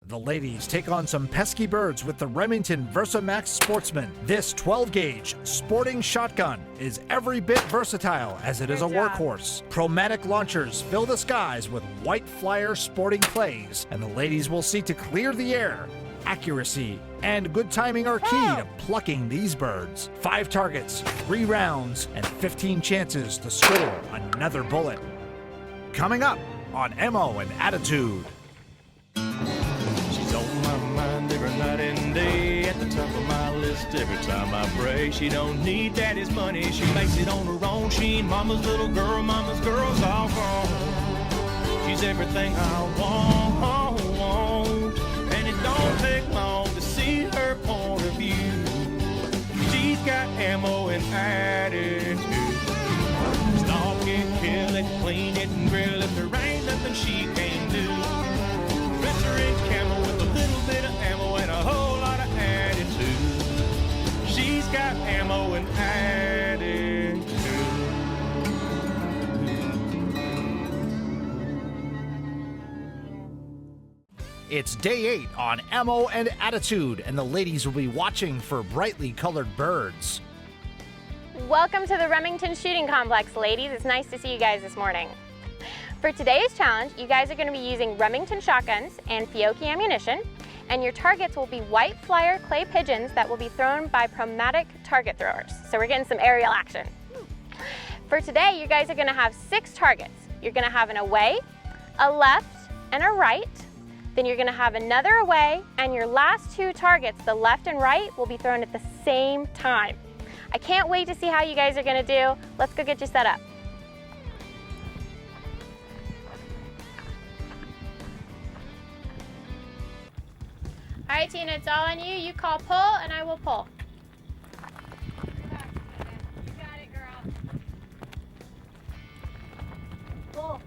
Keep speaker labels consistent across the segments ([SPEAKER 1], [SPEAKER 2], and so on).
[SPEAKER 1] The ladies take on some pesky birds with the Remington VersaMax Sportsman. This 12-gauge sporting shotgun is every bit versatile as it is a workhorse. Chromatic launchers fill the skies with white flyer sporting plays, and the ladies will seek to clear the air. Accuracy and good timing are key to plucking these birds. 5 targets, 3 rounds, and 15 chances to score another bullet. Coming up on Ammo and Attitude.
[SPEAKER 2] She's on my mind every night and day, at the top of my list every time I pray. She don't need daddy's money, she makes it on her own. She ain't mama's little girl, mama's girl's all grown. She's everything I want, and it don't take long to see her point of view. She's got ammo and attitude. Stalk it, kill it, clean it, and grill it. There ain't nothing she can't do. Dress her in camo with a little bit of ammo and a whole lot of attitude. She's got ammo and attitude.
[SPEAKER 1] It's day 8 on Ammo and Attitude, and the ladies will be watching for brightly colored birds.
[SPEAKER 3] Welcome to the Remington Shooting Complex, ladies. It's nice to see you guys this morning. For today's challenge, you guys are going to be using Remington shotguns and Fiocchi ammunition, and your targets will be white flyer clay pigeons that will be thrown by chromatic target throwers. So we're getting some aerial action. For today, you guys are going to have 6 targets. You're going to have an away, a left, and a right. Then you're going to have another away, and your last 2 targets, the left and right, will be thrown at the same time. I can't wait to see how you guys are going to do. Let's go get you set up. All right, Tina, it's all on you. You call pull, and I will pull. You got it, girl. Pull.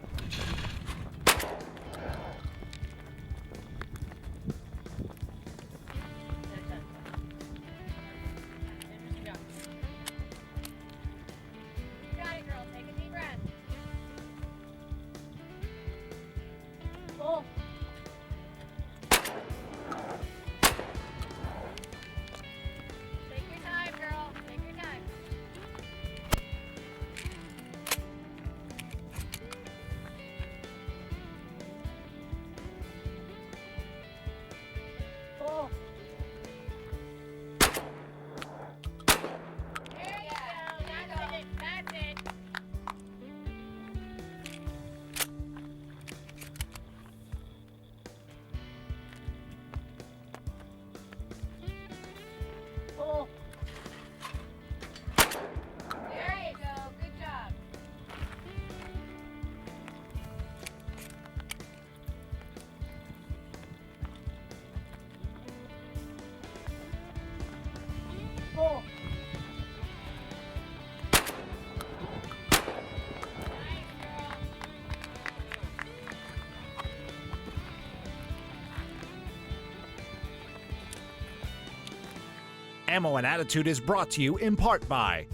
[SPEAKER 1] Ammo and Attitude is brought to you in part by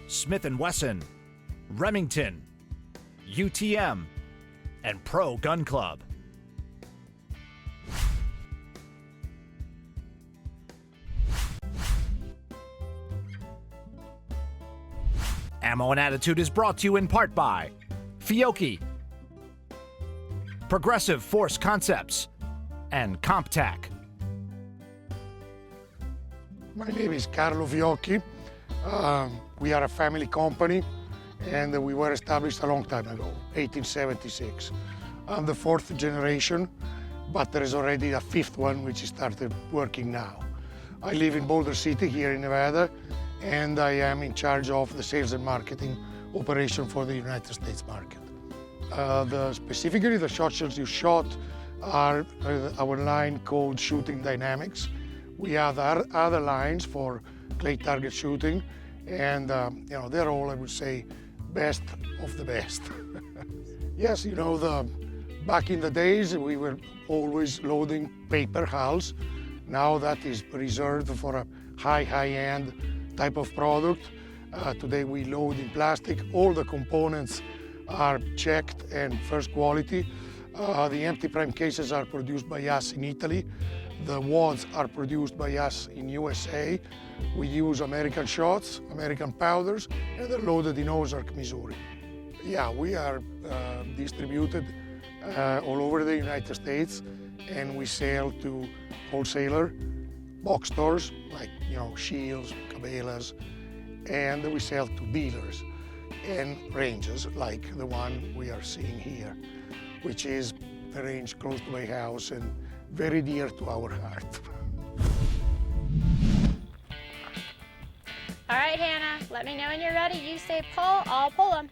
[SPEAKER 1] Smith & Wesson, Remington, UTM, and Pro Gun Club. Ammo and Attitude is brought to you in part by Fiocchi, Progressive Force Concepts, and CompTac.
[SPEAKER 4] My name is Carlo Fiocchi. We are a family company, and we were established a long time ago, 1876. I'm the 4th generation, but there is already a 5th one which started working now. I live in Boulder City here in Nevada, and I am in charge of the sales and marketing operation for the United States market. Specifically, the shotguns you shot are our line called Shooting Dynamics. We have other lines for clay target shooting, and they're all, I would say, best of the best. Yes, back in the days, we were always loading paper hulls. Now that is reserved for a high-end type of product. Today we load in plastic. All the components are checked and first quality. The empty prime cases are produced by us in Italy. The wads are produced by us in USA. We use American shots, American powders, and they're loaded in Ozark, Missouri. Yeah, we are distributed all over the United States, and we sell to wholesaler, box stores like Shields, Cabela's, and we sell to dealers and ranges like the one we are seeing here, which is a range close to my house and very dear to our heart.
[SPEAKER 3] All right, Hannah, let me know when you're ready. You say pull, I'll pull them.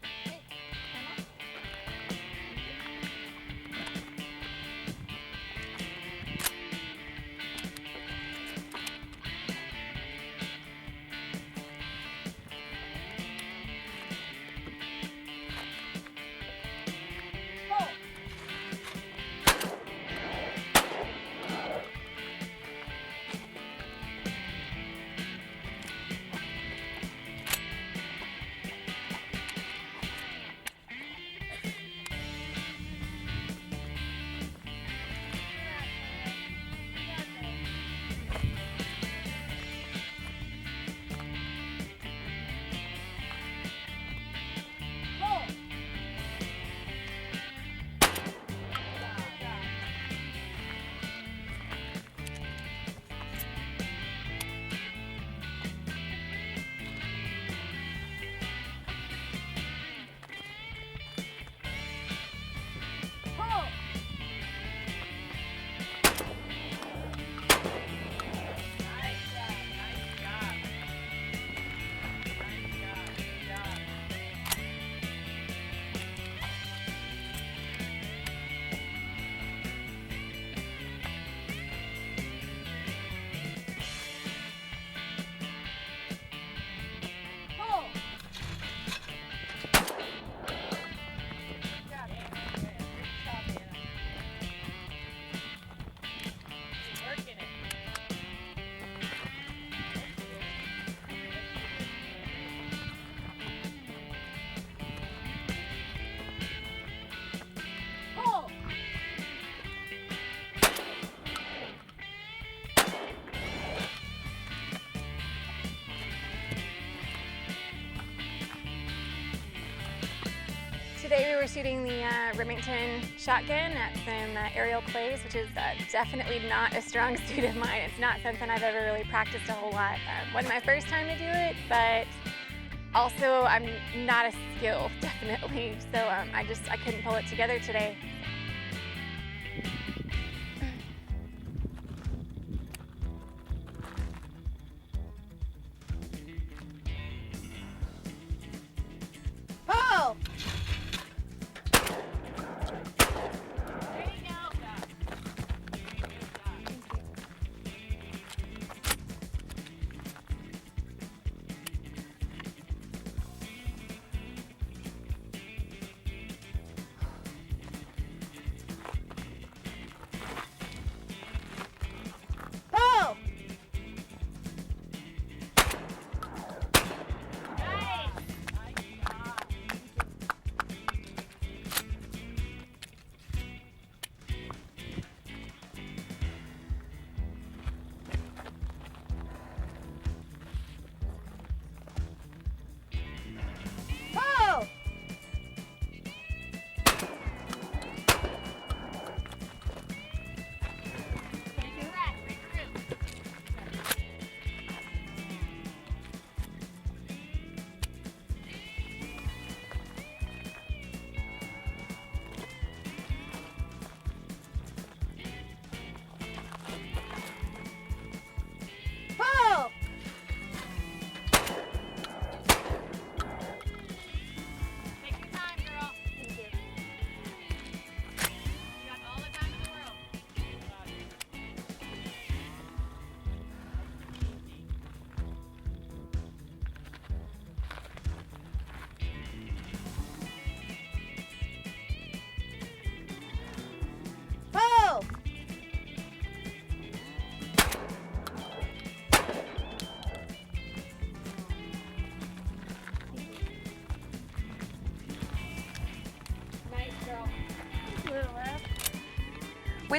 [SPEAKER 3] Today we were shooting the Remington shotgun at some aerial clays, which is definitely not a strong suit of mine. It's not something I've ever really practiced a whole lot. Wasn't my first time to do it, but also I'm not a skill, definitely. So I couldn't pull it together today. Pull!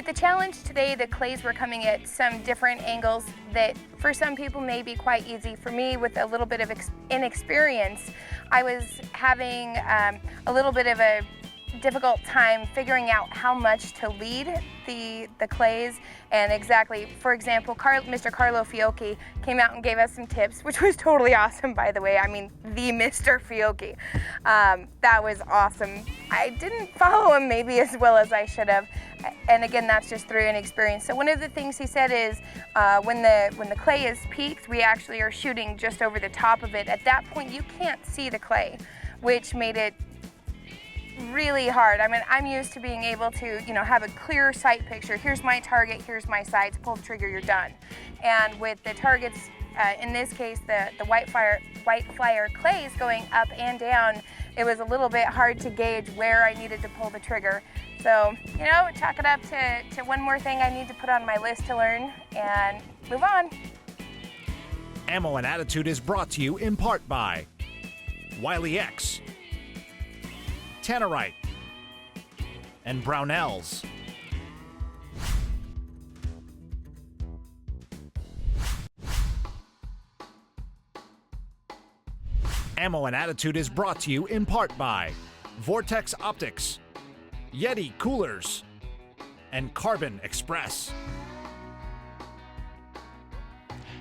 [SPEAKER 5] With the challenge today, the clays were coming at some different angles that for some people may be quite easy. For me, with a little bit of inexperience, I was having a little bit of a difficult time figuring out how much to lead the clays, and exactly, for example, Mr. Carlo Fiocchi came out and gave us some tips, which was totally awesome, by the way. I mean, the Mr. Fiocchi. That was awesome. I didn't follow him maybe as well as I should have, and again, that's just through inexperience. So one of the things he said is when the clay is peaked, we actually are shooting just over the top of it. At that point, you can't see the clay, which made it really hard. I mean, I'm used to being able to, have a clear sight picture. Here's my target, here's my sights, pull the trigger, you're done. And with the targets, in this case, the white flyer clays going up and down, it was a little bit hard to gauge where I needed to pull the trigger. So, chalk it up to one more thing I need to put on my list to learn and move on.
[SPEAKER 1] Ammo and Attitude is brought to you in part by YETI, TANNERITE, and BROWNELLS. Ammo and Attitude is brought to you in part by Vortex Optics, YETI Coolers, and Carbon Express.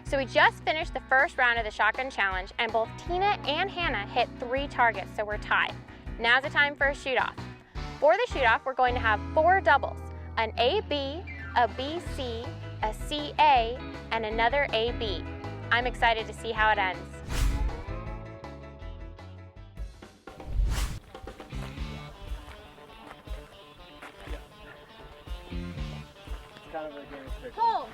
[SPEAKER 3] So we just finished the first round of the shotgun challenge, and both Tina and Hannah hit 3 targets, so we're tied. Now's the time for a shoot-off. For the shoot-off, we're going to have 4 doubles, an AB, a BC, a CA, and another AB. I'm excited to see how it ends. Pull!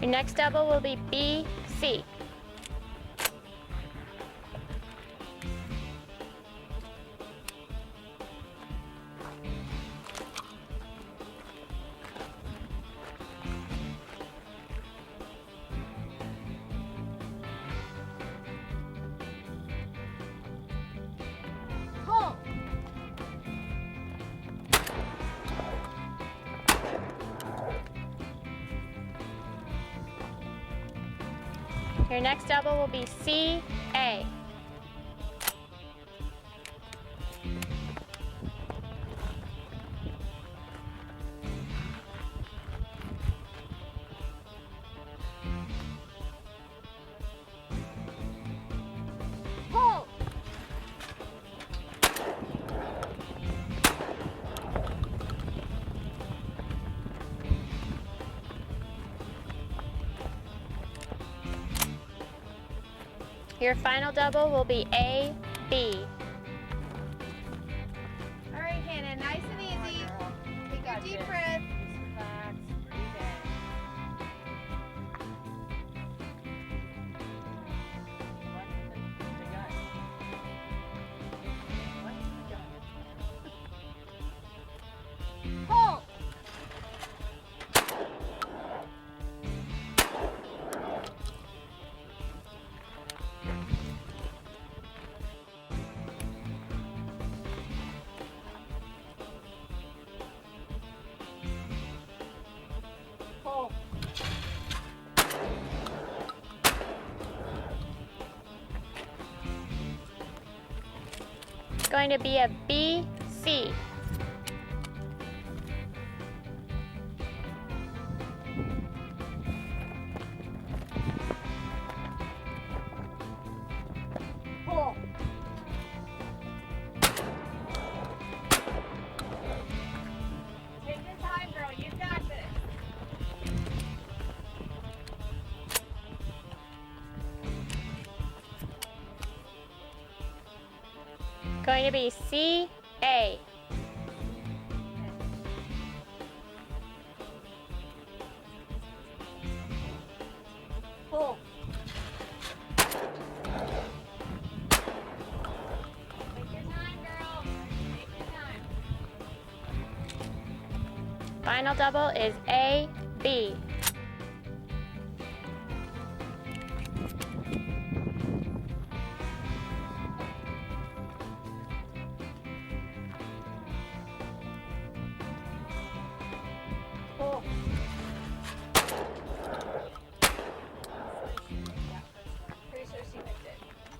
[SPEAKER 3] Your next double will be BC. Pull! Your next double will be CA. Pull! Your final double will be AB.
[SPEAKER 5] All right, Hannah, nice and easy. Take a deep breath.
[SPEAKER 3] Relax, breathe in. Pull! Pull. It's going to be a BC. Pull. Take your time, girl. You got this. Going to be CA. Pull. Take your time, girl. Take your time. Final double is AB.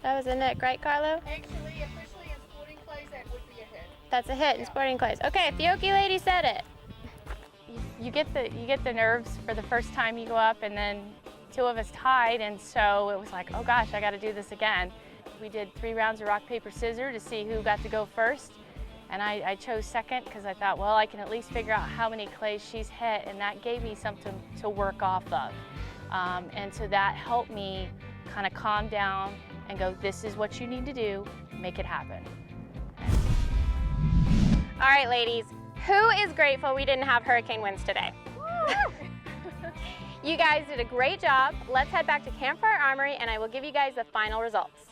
[SPEAKER 3] That was a nick, right, Carlo?
[SPEAKER 6] Actually, officially in sporting clays, that would be a hit.
[SPEAKER 3] That's a hit in sporting clays. Okay, Fiocchi lady said it.
[SPEAKER 7] You get the nerves for the first time you go up, and then two of us tied, and so it was like, oh gosh, I got to do this again. We did 3 rounds of rock, paper, scissors to see who got to go first, and I chose second because I thought, well, I can at least figure out how many clays she's hit, and that gave me something to work off of. And so that helped me kind of calm down and go, this is what you need to do, make it happen.
[SPEAKER 3] All right, ladies, who is grateful we didn't have hurricane winds today? You guys did a great job. Let's head back to Campfire Armory and I will give you guys the final results.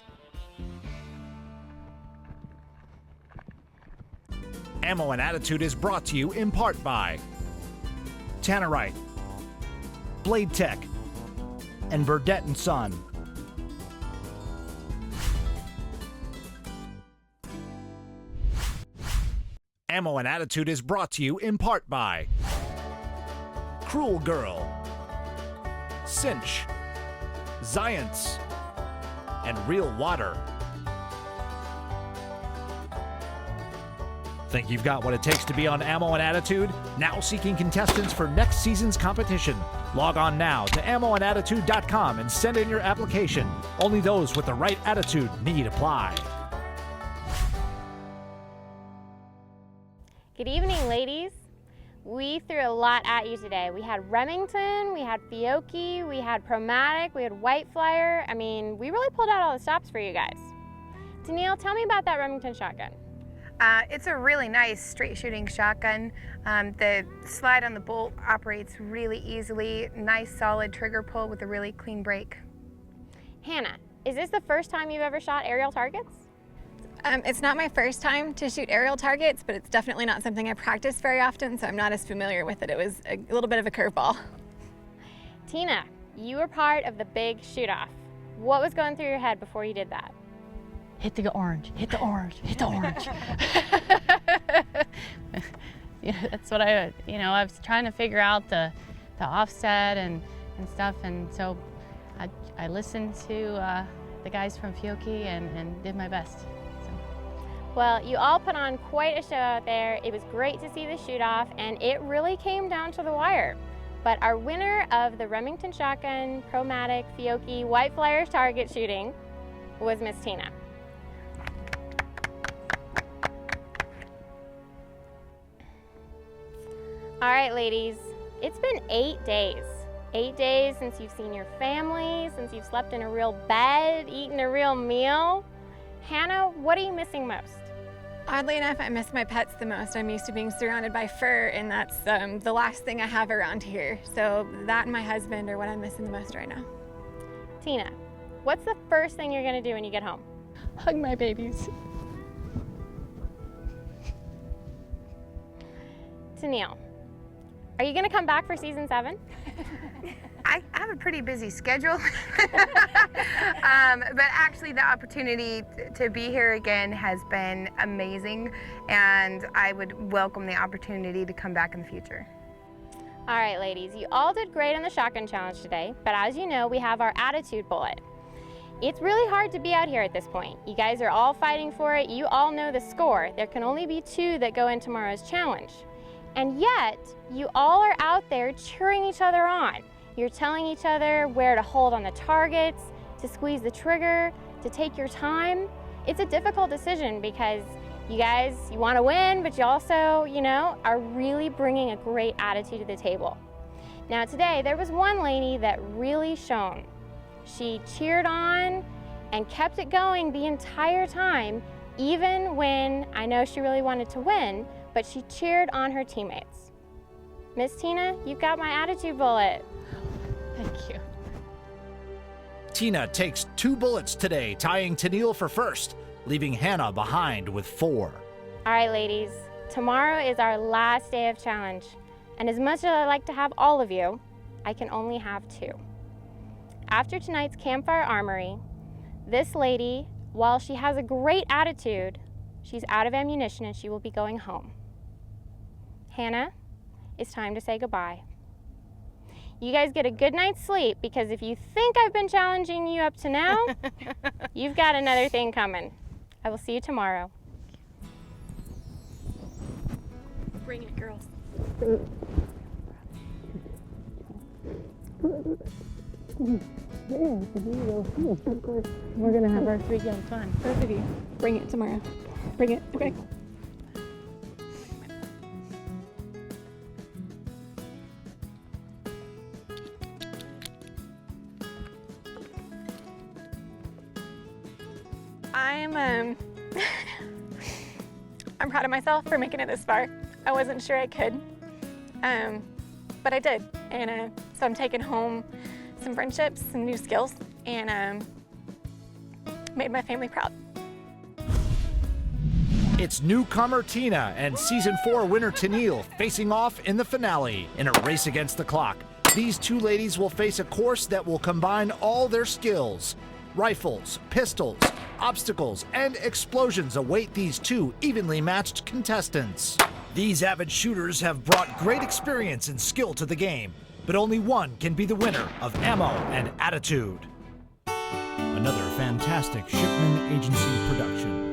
[SPEAKER 1] Ammo and Attitude is brought to you in part by Tannerite, Blade Tech, and Burdett & Son. Ammo and Attitude is brought to you in part by Cruel Girl, Cinch, Zions, and Real Water. Think you've got what it takes to be on Ammo and Attitude? Now seeking contestants for next season's competition. Log on now to ammoandattitude.com and send in your application. Only those with the right attitude need apply.
[SPEAKER 3] Good evening, ladies. We threw a lot at you today. We had Remington, we had Fiocchi, we had Promatic, we had White Flyer. I mean, we really pulled out all the stops for you guys. Danielle, tell me about that Remington shotgun.
[SPEAKER 5] It's a really nice straight shooting shotgun. The slide on the bolt operates really easily. Nice solid trigger pull with a really clean break.
[SPEAKER 3] Hannah, is this the first time you've ever shot aerial targets?
[SPEAKER 8] It's not my first time to shoot aerial targets, but it's definitely not something I practice very often, so I'm not as familiar with it. It was a little bit of a curveball.
[SPEAKER 3] Tina, you were part of the big shoot-off. What was going through your head before you did that?
[SPEAKER 7] Hit the orange, hit the orange, hit the orange. Yeah, that's what I was trying to figure out the offset and stuff, and so I listened to the guys from Fiocchi and did my best. So.
[SPEAKER 3] Well, you all put on quite a show out there. It was great to see the shoot-off, and it really came down to the wire. But our winner of the Remington Shotgun, Promatic, Fiocchi, White Flyers target shooting was Miss Tina. All right, ladies, it's been 8 days. 8 days since you've seen your family, since you've slept in a real bed, eaten a real meal. Hannah, what are you missing most?
[SPEAKER 8] Oddly enough, I miss my pets the most. I'm used to being surrounded by fur, and that's the last thing I have around here. So that and my husband are what I'm missing the most right now.
[SPEAKER 3] Tina, what's the first thing you're gonna do when you get home?
[SPEAKER 7] Hug my babies.
[SPEAKER 3] Tennille, are you gonna come back for season 7?
[SPEAKER 5] I have a pretty busy schedule, but actually the opportunity to be here again has been amazing, and I would welcome the opportunity to come back in the future.
[SPEAKER 3] All right, ladies, you all did great on the shotgun challenge today, but as you know, we have our attitude bullet. It's really hard to be out here at this point. You guys are all fighting for it. You all know the score. There can only be 2 that go in tomorrow's challenge. And yet, you all are out there cheering each other on. You're telling each other where to hold on the targets, to squeeze the trigger, to take your time. It's a difficult decision because you guys, you want to win, but you also, are really bringing a great attitude to the table. Now today, there was one lady that really shone. She cheered on and kept it going the entire time, even when I know she really wanted to win, but she cheered on her teammates. Miss Tina, you've got my attitude bullet.
[SPEAKER 7] Thank you.
[SPEAKER 1] Tina takes 2 bullets today, tying Tennille for first, leaving Hannah behind with 4.
[SPEAKER 3] All right, ladies, tomorrow is our last day of challenge. And as much as I like to have all of you, I can only have 2. After tonight's Campfire Armory, this lady, while she has a great attitude, she's out of ammunition and she will be going home. Hannah, it's time to say goodbye. You guys get a good night's sleep, because if you think I've been challenging you up to now, you've got another thing coming. I will see you tomorrow.
[SPEAKER 8] Bring it, girls.
[SPEAKER 7] We're gonna have our 3 game fun.
[SPEAKER 8] Both of you. Bring it tomorrow. Bring it. Okay. I'm proud of myself for making it this far. I wasn't sure I could, but I did. And so I'm taking home some friendships, some new skills, and made my family proud.
[SPEAKER 1] It's newcomer Tina and Season 4 winner Tennille facing off in the finale. In a race against the clock, these two ladies will face a course that will combine all their skills. Rifles, pistols, obstacles, and explosions await these two evenly matched contestants. These avid shooters have brought great experience and skill to the game, but only one can be the winner of ammo and attitude. Another fantastic Shipman Agency production.